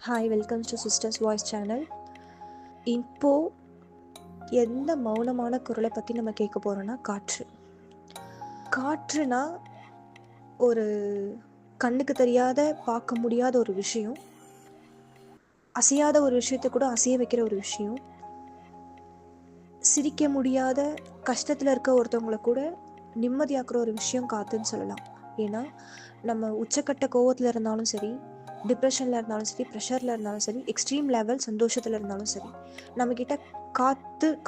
Hi, welcomes to sisters voice channel. இப்போ எந்த மௌனமான குரலை பற்றி நம்ம கேட்க போகிறோன்னா காற்று. காற்றுனா ஒரு கண்ணுக்கு தெரியாத, பார்க்க முடியாத ஒரு விஷயம். அசையாத ஒரு விஷயத்தை கூட அசைய வைக்கிற ஒரு விஷயம். சிரிக்க முடியாத கஷ்டத்தில் இருக்க ஒருத்தவங்களை கூட நிம்மதியாக்குற ஒரு விஷயம் காற்றுன்னு சொல்லலாம். ஏன்னா நம்ம உச்சக்கட்ட கோவத்தில் இருந்தாலும் சரி, டிப்ரெஷனில் இருந்தாலும் சரி, ப்ரெஷரில் இருந்தாலும் சரி, எக்ஸ்ட்ரீம் லெவல் சந்தோஷத்தில் இருந்தாலும் சரி, நம்மக்கிட்ட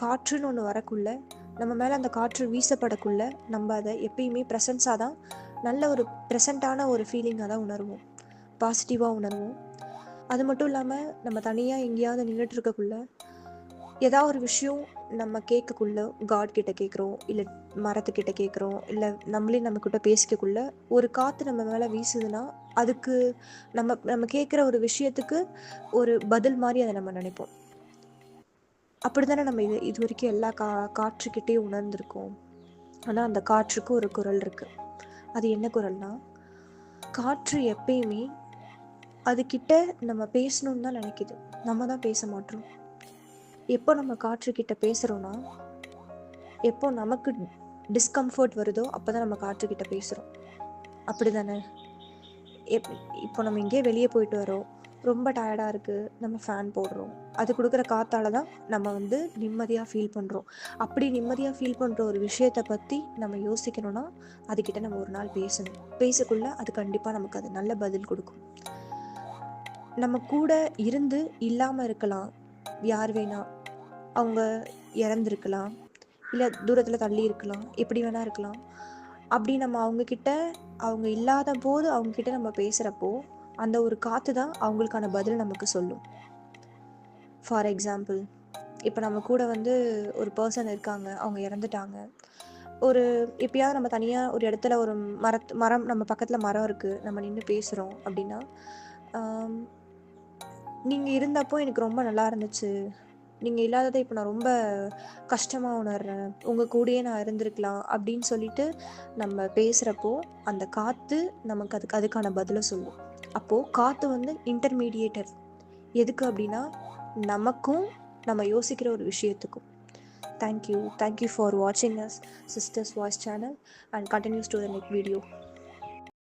காற்றுன்னு ஒன்று வரக்குள்ள, நம்ம மேலே அந்த காற்று வீசப்படக்குள்ள நம்ம அதை எப்பயுமே ப்ரெசன்ஸாக தான், நல்ல ஒரு ப்ரெசண்ட்டான ஒரு ஃபீலிங்காக தான் உணர்வோம், பாசிட்டிவாக உணர்வோம். அது மட்டும் இல்லாமல் நம்ம தனியாக எங்கேயாவது நின்றுட்டு இருக்கக்குள்ள ஏதாவது ஒரு விஷயம் நம்ம கேட்கக்குள்ள, காட் கிட்ட கேட்குறோம், இல்லை மரத்துக்கிட்ட கேட்குறோம், இல்லை நம்மளே நம்மக்கிட்ட பேசிக்கக்குள்ள ஒரு காற்று நம்ம மேலே வீசுதுன்னா, அதுக்கு நம்ம நம்ம கேட்குற ஒரு விஷயத்துக்கு ஒரு பதில் மாதிரி அதை நம்ம நினைப்போம். அப்படி தானே நம்ம இது வரைக்கும் எல்லா காற்றுக்கிட்டேயும் உணர்ந்திருக்கோம். ஆனால் அந்த காற்றுக்கு ஒரு குரல் இருக்குது. அது என்ன குரல்னா, காற்று எப்பயுமே அதுக்கிட்ட நம்ம பேசணும்னு தான் நினைக்கிது. நம்ம தான் பேச மாட்டோம். எப்போ நம்ம காற்றுக்கிட்ட பேசுகிறோன்னா, எப்போ நமக்கு டிஸ்கம்ஃபர்ட் வருதோ அப்போ தான் நம்ம காற்றுக்கிட்ட பேசுகிறோம். அப்படி தானே? இப்போ நம்ம எங்கேயே வெளியே போயிட்டு வரோம், ரொம்ப டயர்டாக இருக்குது, நம்ம ஃபேன் போடுறோம். அது கொடுக்குற காற்றால தான் நம்ம நிம்மதியாக ஃபீல் பண்ணுறோம். அப்படி நிம்மதியாக ஃபீல் பண்ணுற ஒரு விஷயத்தை பற்றி நம்ம யோசிக்கணும்னா, அதுக்கிட்ட நம்ம ஒரு நாள் பேசணும். பேசக்குள்ள அது கண்டிப்பாக நமக்கு அது நல்ல பதில் கொடுக்கும். நம்ம கூட இருந்து இல்லாமல் இருக்கலாம், யார் வேணா. அவங்க இறந்துருக்கலாம், இல்லை தூரத்தில் தள்ளி இருக்கலாம், எப்படி வேணால் இருக்கலாம். அப்படி நம்ம அவங்க இல்லாத போது அவங்கக்கிட்ட நம்ம பேசுகிறப்போ, அந்த ஒரு காற்று தான் அவங்களுக்கான பதில் நமக்கு சொல்லும். ஃபார் எக்ஸாம்பிள், இப்போ நம்ம கூட ஒரு பர்சன் இருக்காங்க, அவங்க இறந்துட்டாங்க. எப்பயாவது நம்ம தனியாக ஒரு இடத்துல ஒரு மரம் நம்ம பக்கத்தில் மரம் இருக்குது, நம்ம நின்று பேசுகிறோம் அப்படின்னா, நீங்கள் இருந்தப்போ எனக்கு ரொம்ப நல்லா இருந்துச்சு, நீங்கள் இல்லாததை இப்போ நான் ரொம்ப கஷ்டமாக உணர்றேன், உங்கள் கூடயே நான் இருந்திருக்கலாம் அப்படின்னு சொல்லிட்டு நம்ம பேசுகிறப்போ, அந்த காற்று நமக்கு அதுக்கான பதிலை சொல்லும். அப்போது காற்று இன்டர்மீடியேட்டர். எதுக்கு அப்படின்னா, நமக்கும் நம்ம யோசிக்கிற ஒரு விஷயத்துக்கும். தேங்க்யூ ஃபார் வாட்சிங் us sisters voice channel and continues to the next video.